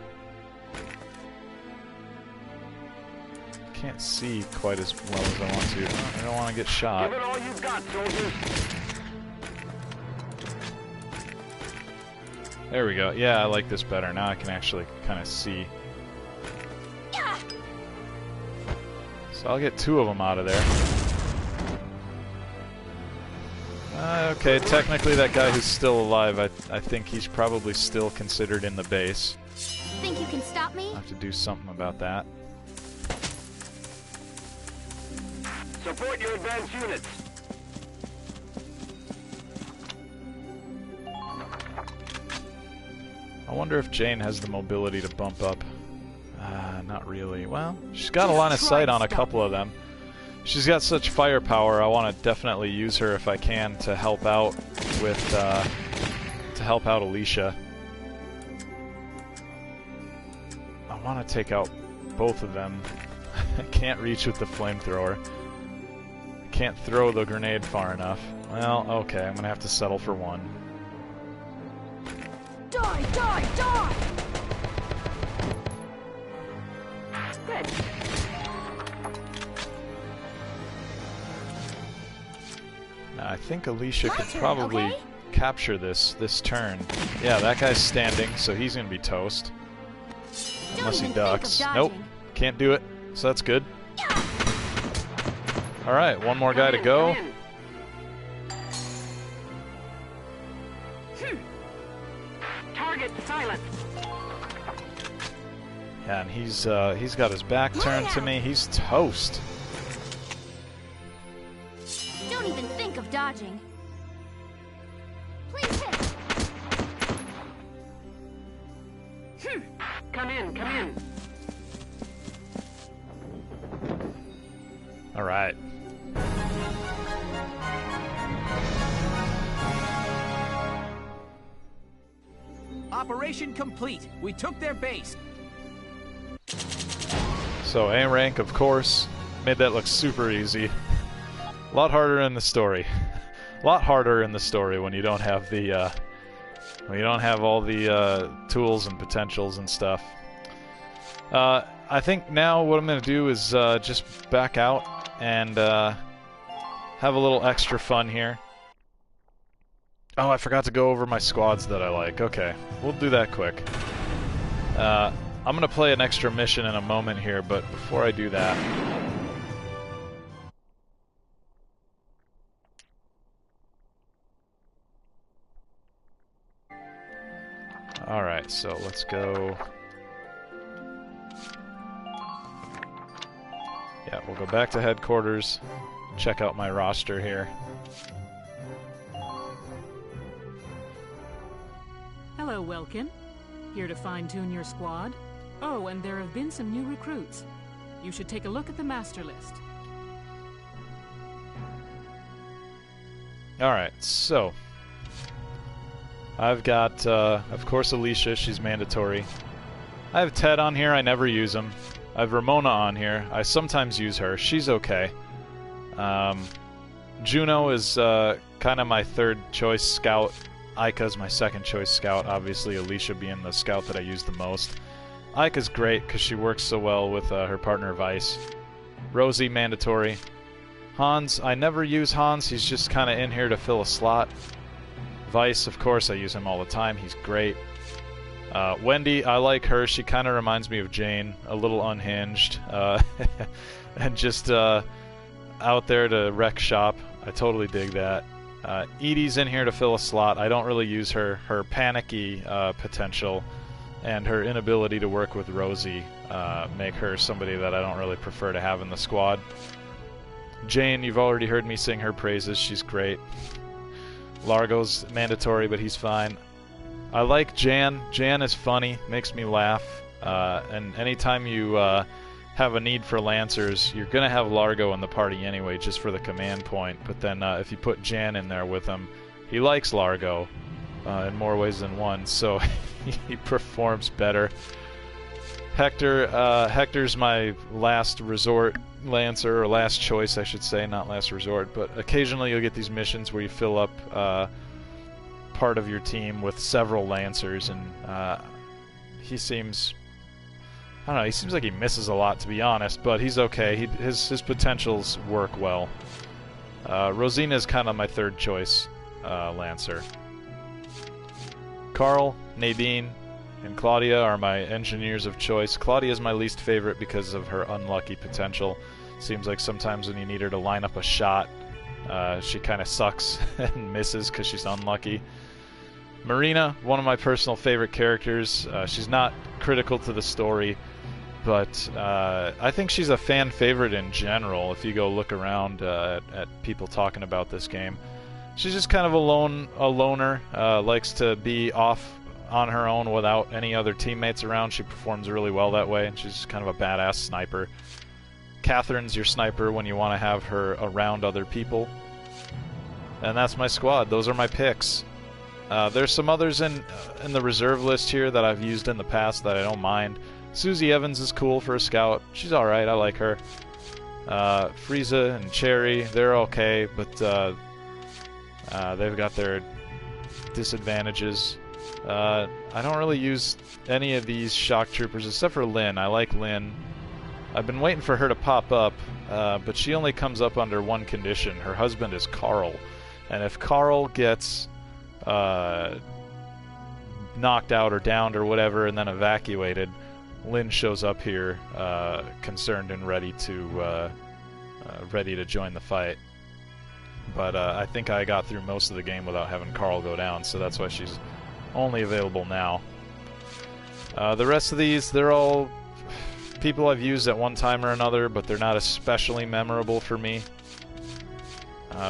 Can't see quite as well as I want to. I don't want to get shot. Give it all you've got, soldiers. There we go. Yeah, I like this better. Now I can actually kind of see. So I'll get 2 of them out of there. Okay, technically that guy who's still alive, I think he's probably still considered in the base. Think you can stop me? I'll have to do something about that. Support your advanced units. I wonder if Jane has the mobility to bump up. Not really. Well, she's got a line of sight on a couple of them. She's got such firepower, I want to definitely use her if I can to help out with, Alicia. I want to take out both of them. I can't reach with the flamethrower. I can't throw the grenade far enough. Well, okay, I'm gonna have to settle for one. Die, die, die! Good. Now, I think Alicia could Lancer, probably okay? capture this turn. Yeah, that guy's standing, so he's gonna be toast. Don't Unless he even think of ducks. dodging. Nope, can't do it. So that's good. Alright, one more guy to go. Come in. Target silent. Yeah, and he's got his back turned to me. He's toast. Don't even think of dodging. Please hit. Come in, come in. Alright. Operation complete. We took their base. So A rank, of course, made that look super easy. A lot harder in the story. A lot harder in the story when you don't have the when you don't have all the tools and potentials and stuff. I think now what I'm gonna do is just back out and have a little extra fun here. Oh, I forgot to go over my squads that I like. Okay, we'll do that quick. I'm gonna play an extra mission in a moment here, but before I do that, Alright, so let's go... Yeah, we'll go back to headquarters, check out my roster here. Hello, Welkin. Here to fine-tune your squad? Oh, and there have been some new recruits. You should take a look at the master list. Alright, so... I've got, of course, Alicia, she's mandatory. I have Ted on here, I never use him. I have Ramona on here, I sometimes use her, she's okay. Juno is kind of my third choice scout. Aika's my second choice scout, obviously Alicia being the scout that I use the most. Aika's great because she works so well with her partner Vice. Rosie, mandatory. Hans, I never use Hans, he's just kind of in here to fill a slot. Vice, of course, I use him all the time, he's great. Wendy, I like her, she kind of reminds me of Jane, a little unhinged, and just out there to wreck shop. I totally dig that. Edie's in here to fill a slot, I don't really use her. Her panicky potential and her inability to work with Rosie make her somebody that I don't really prefer to have in the squad. Jane, you've already heard me sing her praises, she's great. Largo's mandatory, but he's fine. I like Jan. Jan is funny, makes me laugh. And anytime you have a need for Lancers, you're going to have Largo in the party anyway, just for the command point. But then if you put Jan in there with him, he likes Largo in more ways than one, so he performs better. Hector, Hector's my last resort Lancer, or last choice I should say, not last resort, but occasionally you'll get these missions where you fill up part of your team with several Lancers, and he seems, I don't know, he seems like he misses a lot, to be honest, but he's okay. His potentials work well. Rosina's kind of my third choice Lancer. Carl, Nadine, and Claudia are my engineers of choice. Claudia's my least favorite because of her unlucky potential. Seems like sometimes when you need her to line up a shot, she kind of sucks and misses because she's unlucky. Marina, one of my personal favorite characters. She's not critical to the story, but I think she's a fan favorite in general. If you go look around at people talking about this game, she's just kind of a loner. Likes to be off on her own without any other teammates around. She performs really well that way, and she's just kind of a badass sniper. Catherine's your sniper when you want to have her around other people. And that's my squad. Those are my picks. There's some others in the reserve list here that I've used in the past that I don't mind. Susie Evans is cool for a scout. She's alright, I like her. Frieza and Cherry, they're okay, but they've got their disadvantages. I don't really use any of these shock troopers except for Lynn. I like Lynn. I've been waiting for her to pop up, but she only comes up under one condition. Her husband is Carl, and if Carl gets knocked out or downed or whatever and then evacuated, Lynn shows up here concerned and ready to join the fight. But I think I got through most of the game without having Carl go down, so that's why she's only available now. The rest of these, they're all people I've used at one time or another, but they're not especially memorable for me,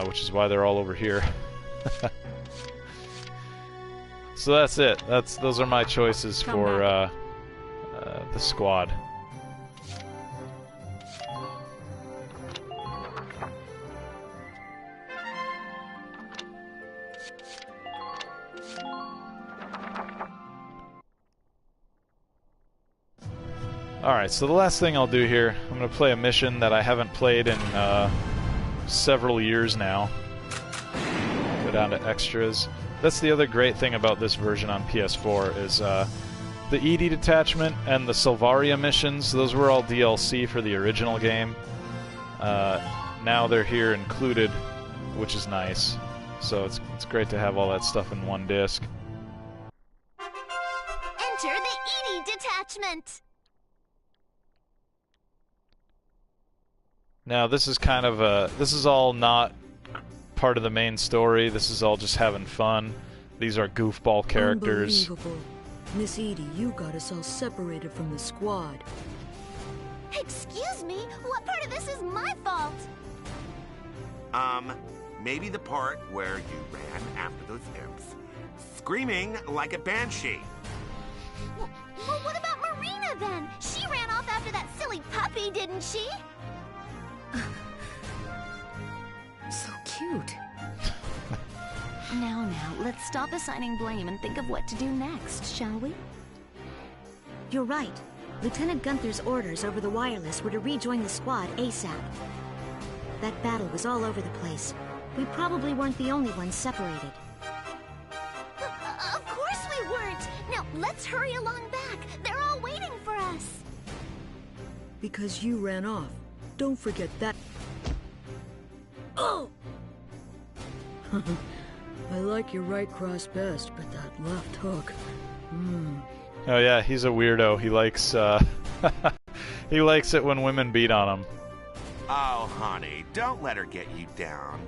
which is why they're all over here. So that's it. Those are my choices for the squad. Alright, so the last thing I'll do here, I'm going to play a mission that I haven't played in several years now. Go down to extras. That's the other great thing about this version on PS4 is the Edie detachment and the Silvaria missions. Those were all DLC for the original game. Now they're here included, which is nice. So it's great to have all that stuff in one disc. Enter the Edie detachment! Now this is kind of this is all not part of the main story. This is all just having fun. These are goofball characters. Miss Edie, you got us all separated from the squad. Excuse me? What part of this is my fault? Maybe the part where you ran after those imps, screaming like a banshee. Well, what about Marina then? She ran off after that silly puppy, didn't she? So cute. Now, let's stop assigning blame and think of what to do next, shall we? You're right. Lieutenant Gunther's orders over the wireless were to rejoin the squad ASAP. That battle was all over the place. We probably weren't the only ones separated. Of course we weren't! Now, let's hurry along back. They're all waiting for us. Because you ran off. Don't forget that. Oh! I like your right cross best, but that left hook. Oh yeah, he's a weirdo. He likes he likes it when women beat on him. Oh, honey, don't let her get you down.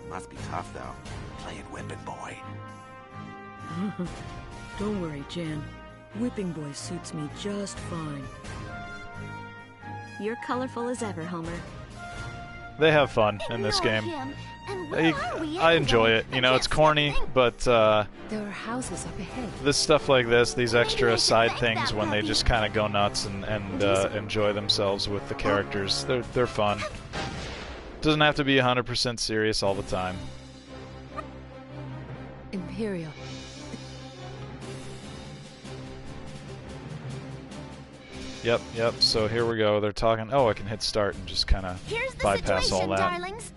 Must be tough, though, playing whipping boy. Don't worry, Jan. Whipping boy suits me just fine. You're colorful as ever, Homer. They have fun in this Ignore game. him. And where are we I enjoy anyway? it. You know, it's corny, but There are houses up ahead. this stuff like this, these Maybe extra they should side thank things that when they puppy. just kind of go nuts and enjoy themselves with the characters, they're fun. Doesn't have to be 100% serious all the time. Imperial. Yep, so here we go. They're talking. Oh, I can hit start and just kind of Here's the bypass all situation, that. darlings.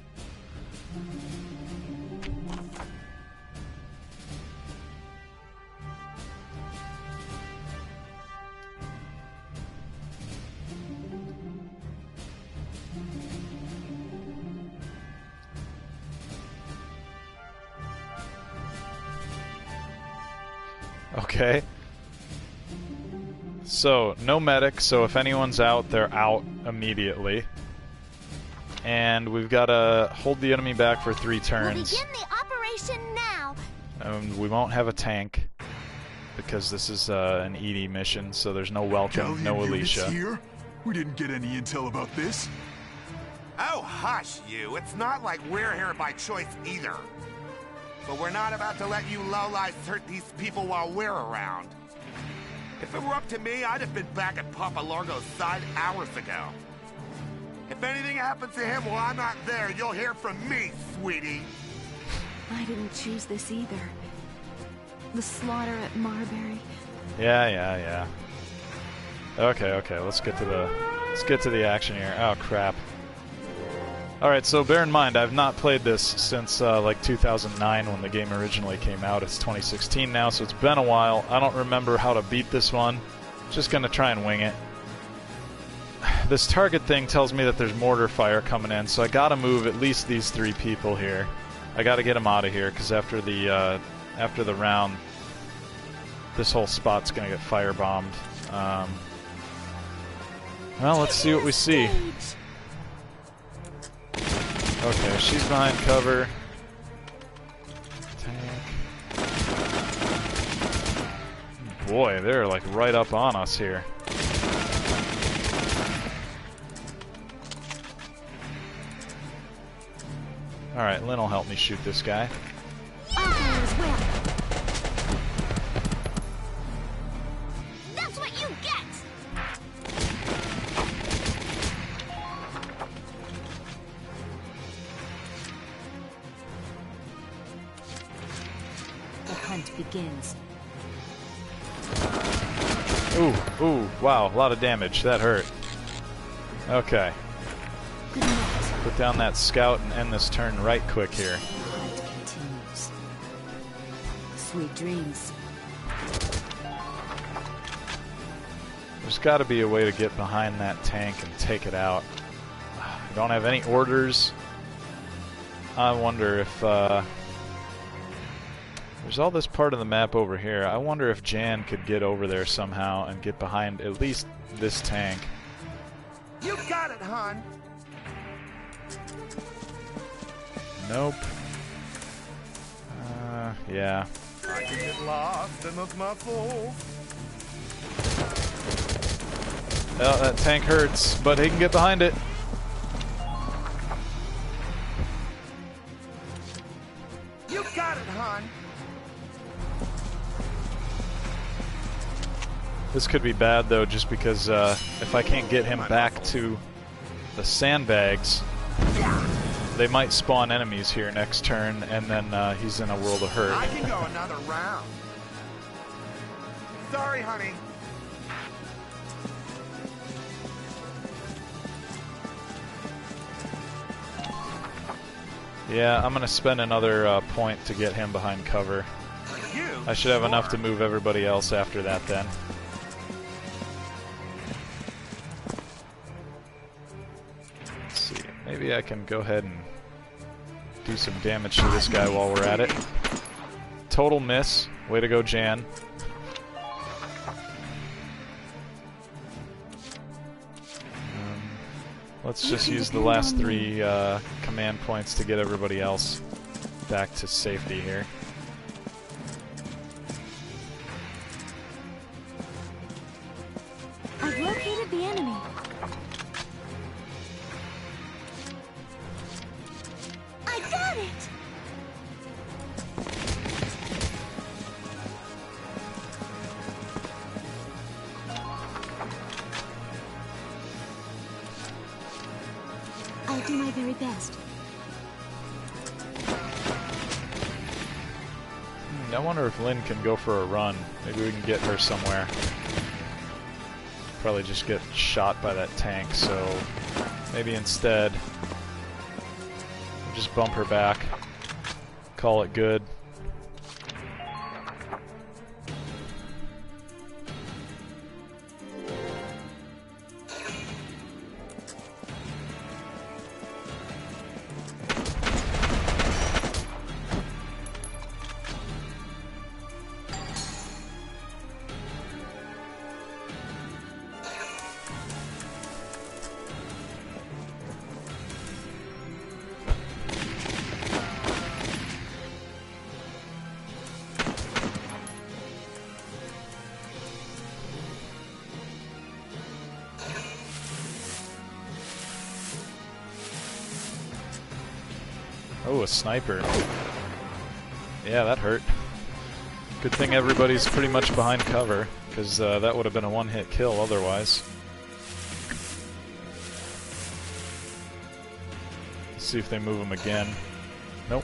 Okay. So, no medic, so if anyone's out, they're out immediately. And we've got to hold the enemy back for 3 We'll turns. begin the operation now. We won't have a tank, because this is an Edie mission, so there's no welcome, no Alicia. Here? We didn't get any intel about this. Oh, hush, you. It's not like we're here by choice either. But we're not about to let you lowlights hurt these people while we're around. If it were up to me, I'd have been back at Papa Largo's side hours ago. If anything happens to him while I'm not there, you'll hear from me, sweetie. I didn't choose this either. The slaughter at Marbury. Yeah. Okay, let's get to the action here. Oh crap. Alright, so bear in mind, I've not played this since like 2009 when the game originally came out. It's 2016 now, so it's been a while. I don't remember how to beat this one. Just gonna try and wing it. This target thing tells me that there's mortar fire coming in, so I gotta move at least these 3 people here. I gotta get them out of here, because after the round, this whole spot's gonna get firebombed. Well, let's see what we see. Okay, she's behind cover. Tank. Boy, they're like right up on us here. Alright, Lynn will help me shoot this guy. I'll go as well. That's what you get! The hunt begins. Ooh, wow, a lot of damage. That hurt. Okay. Good night. Put down that scout and end this turn right quick here. The hunt continues. Sweet dreams. There's got to be a way to get behind that tank and take it out. I don't have any orders. I wonder if there's all this part of the map over here. I wonder if Jan could get over there somehow and get behind at least this tank. You got it, hon. Nope. Yeah. I can get lost in those muscles. Oh, that tank hurts, but he can get behind it. You got it, hon. This could be bad, though, just because if I can't get him back to the sandbags, they might spawn enemies here next turn, and then he's in a world of hurt. I can go another round. Sorry, honey. Yeah, I'm gonna spend another point to get him behind cover. I should have enough to move everybody else after that then. Let's see, maybe I can go ahead and do some damage to this guy while we're at it. Total miss. Way to go, Jan. Let's just use the last 3 command points to get everybody else back to safety here. I've located the enemy. I got it! I'll do my very best. I wonder if Lynn can go for a run. Maybe we can get her somewhere. Probably just get shot by that tank, so maybe instead we'll just bump her back. Call it good. Oh, a sniper. Yeah, that hurt. Good thing everybody's pretty much behind cover, because that would have been a one-hit kill otherwise. Let's see if they move him again. Nope.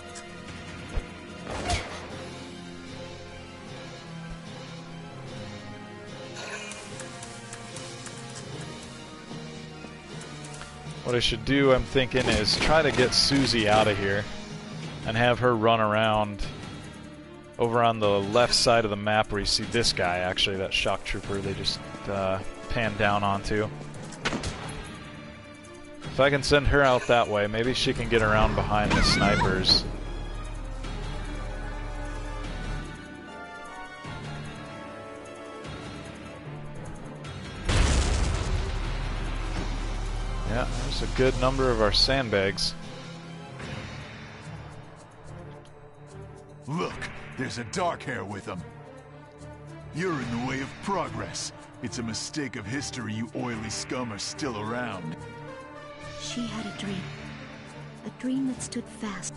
What I should do, I'm thinking, is try to get Susie out of here and have her run around over on the left side of the map where you see this guy, actually, that shock trooper they just panned down onto. If I can send her out that way, maybe she can get around behind the snipers. Yeah, there's a good number of our sandbags. Look, there's a dark hair with him. You're in the way of progress. It's a mistake of history you oily scum are still around. She had a dream that stood fast.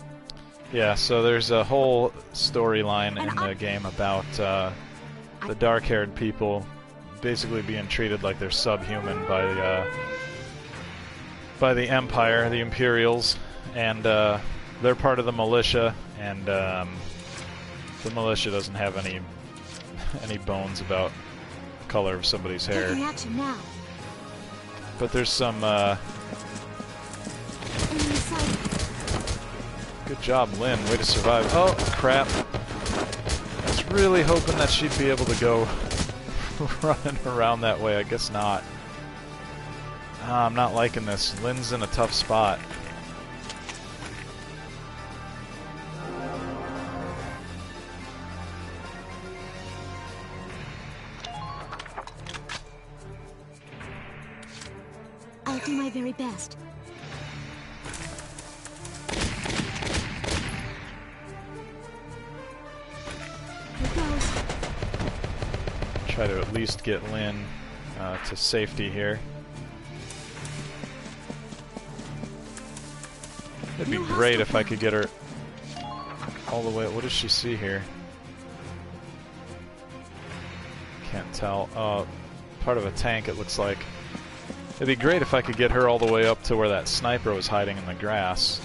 Yeah, so there's a whole storyline in the game about the dark-haired people basically being treated like they're subhuman by the Empire, the Imperials, and they're part of the militia, and the militia doesn't have any bones about the color of somebody's hair. Taking action now. But there's some good job, Lynn. Way to survive. Oh, crap. I was really hoping that she'd be able to go running around that way. I guess not. I'm not liking this. Lynn's in a tough spot. I'll do my very best. Here goes. Try to at least get Lynn to safety here. It'd be great if I could get her all the way. What does she see here? Can't tell. Part of a tank, it looks like. It'd be great if I could get her all the way up to where that sniper was hiding in the grass.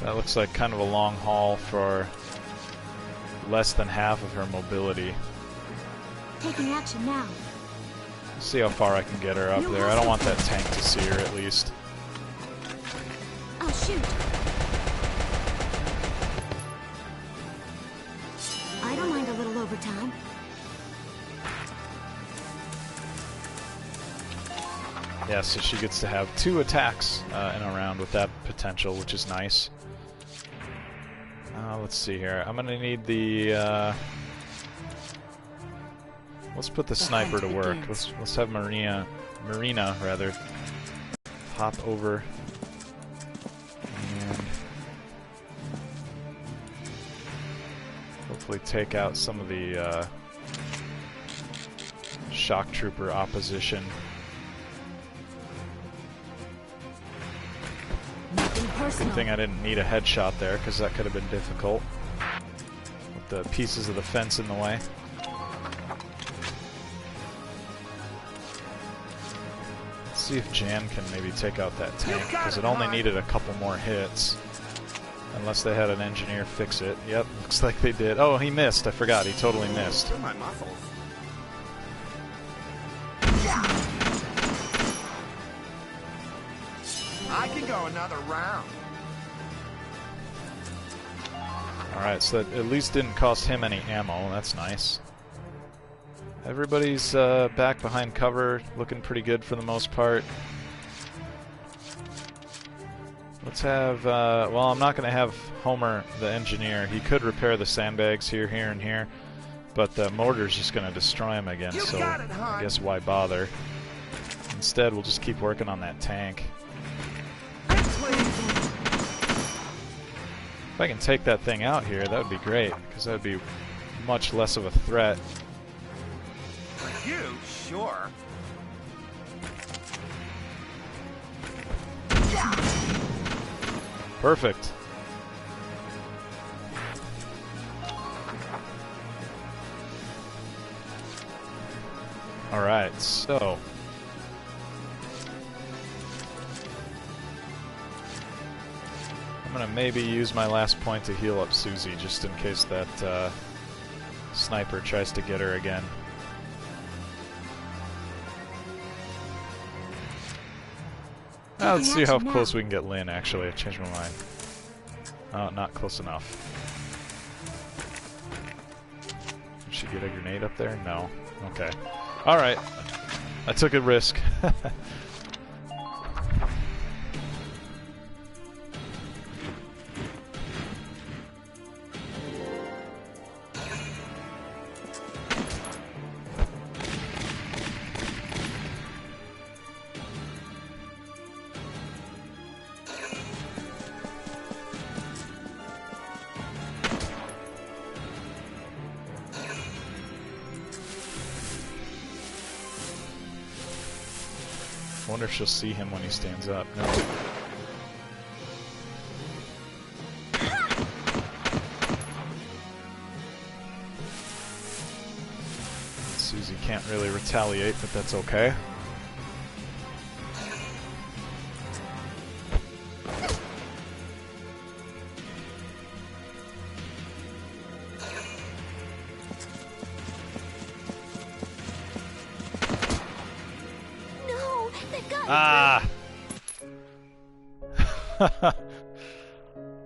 That looks like kind of a long haul for less than half of her mobility. Taking action now. See how far I can get her up there. I don't want that tank to see her, at least. Oh, shoot. I don't mind a little overtime. Yeah, so she gets to have 2 attacks in a round with that potential, which is nice. Let's see here. I'm gonna need the. Let's put the sniper to work. Let's have Marina rather hop over and hopefully take out some of the shock trooper opposition. Good thing I didn't need a headshot there, because that could have been difficult with the pieces of the fence in the way. Let's see if Jan can maybe take out that tank, because it only needed a couple more hits. Unless they had an engineer fix it. Yep, looks like they did. Oh, he missed. I forgot. He totally missed. My muscles. I can go another round. Alright, so that at least didn't cost him any ammo. That's nice. Everybody's back behind cover, looking pretty good for the most part. Let's have, well, I'm not going to have Homer, the engineer. He could repair the sandbags here, and here, but the mortar's just going to destroy him again, so I guess why bother? Instead, we'll just keep working on that tank. If I can take that thing out here, that would be great, because that would be much less of a threat. For you, sure. Perfect. Alright, so I'm gonna maybe use my last point to heal up Susie, just in case that sniper tries to get her again. Let's see how close we can get Lynn, actually. I changed my mind. Oh, not close enough. Did she get a grenade up there? No. Okay. Alright. I took a risk. I wonder if she'll see him when he stands up. No. Susie can't really retaliate, but that's okay. Ah!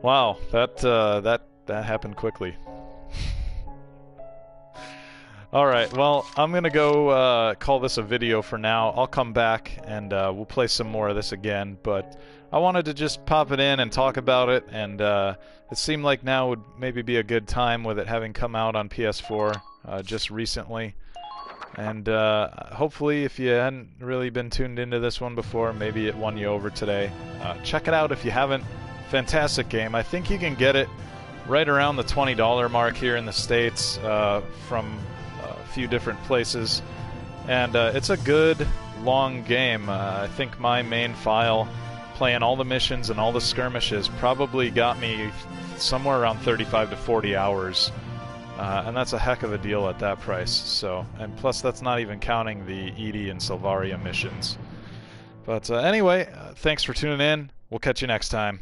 Wow, that happened quickly. Alright, well, I'm gonna go call this a video for now. I'll come back and we'll play some more of this again, but I wanted to just pop it in and talk about it, and it seemed like now would maybe be a good time with it having come out on PS4 just recently. And hopefully, if you hadn't really been tuned into this one before, maybe it won you over today. Check it out if you haven't. Fantastic game. I think you can get it right around the $20 mark here in the States from a few different places. And it's a good, long game. I think my main file, playing all the missions and all the skirmishes, probably got me somewhere around 35 to 40 hours. And that's a heck of a deal at that price. So, and plus that's not even counting the Edie and Silvaria missions. But anyway, thanks for tuning in. We'll catch you next time.